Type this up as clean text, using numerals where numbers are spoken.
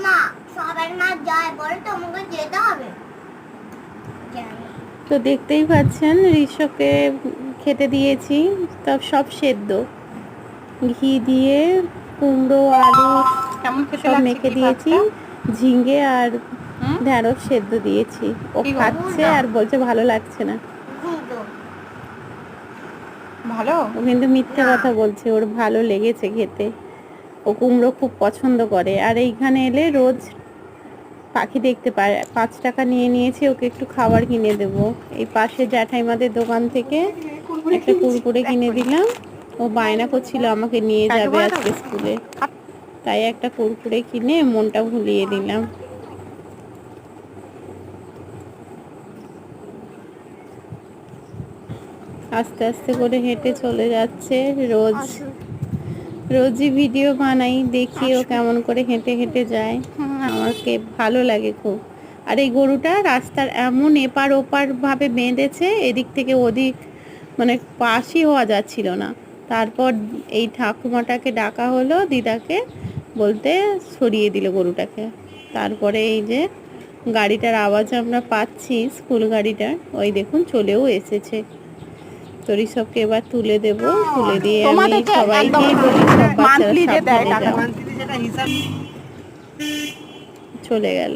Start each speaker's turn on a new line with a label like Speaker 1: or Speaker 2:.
Speaker 1: মা সবাই মা যায় বলে তোমাকে যেতে হবে।
Speaker 2: তো দেখতেই পাচ্ছেন ঋষকে খেতে দিয়েছি, সব সেদ্ধ ঘি দিয়ে কুমড়ো আলু
Speaker 3: কেমন খেতে
Speaker 2: সব
Speaker 3: লাগছে
Speaker 2: মেখে
Speaker 3: কি
Speaker 2: দিয়েছি,
Speaker 3: ভাতটা?
Speaker 2: ঝিঙে আর
Speaker 3: হুম,
Speaker 2: ঢ্যাঁড়স সেদ্ধ দিয়েছি। ও
Speaker 3: কি গো?
Speaker 2: খাচ্ছে আর বলছে ভালো লাগছে না।
Speaker 3: ভালো?
Speaker 2: ও কিন্তু মিথ্যে কথা বলছে, ওর ভালো লেগেছে খেতে। ও কুমড়ো খুব পছন্দ করে, আর এইখানে এলে রোজ পাখি দেখতে পায়। 5 টাকা নিয়ে নিয়েছি, ওকে একটু খাবার কিনে দেব। এই পাশে জ্যাঠাইমাদের দোকান থেকে একটা কুরকুরে কিনে দিলাম। ও বায়না করছিল আমাকে নিয়ে
Speaker 3: ব্যাগে
Speaker 2: যাবে
Speaker 3: ভরে
Speaker 2: আজকে
Speaker 3: দেবো?
Speaker 2: স্কুলে, তাই একটা কুরকুরে কিনে মনটা ভুলিয়ে দিলাম। আস্তে আস্তে করে হেঁটে চলে যাচ্ছে। রোজই ভিডিও বানাই, দেখি ও কেমন করে হেঁটে হেঁটে যায়। আমাকে ভালো লাগে খুব। আর এই গরুটা রাস্তার এমন এপার ওপার ভাবে বেঁধেছে, এদিক থেকে ওদিক মানে পাশই হওয়া যাচ্ছিল না। তারপর এই ঠাকুমাটাকে ডাকা হলো, দিদাকে বলতে সরিয়ে দিল গরুটাকে। তারপরে এই যে গাড়িটার আওয়াজ আমরা পাচ্ছি, স্কুল গাড়িটার, ওই দেখুন চলেও এসেছে। তো ঋষভকে এবার তুলে দেব, তুলে দিয়ে আমি
Speaker 3: তোমাদেরকে একদম
Speaker 2: সবাইকেই বলি সব বাচ্চারা
Speaker 3: মান্থলি যে দেয়
Speaker 2: সাবধানে
Speaker 3: টাকা,
Speaker 2: যাও।
Speaker 3: মান্থলি যেটা হিসাব
Speaker 2: চলে গেল।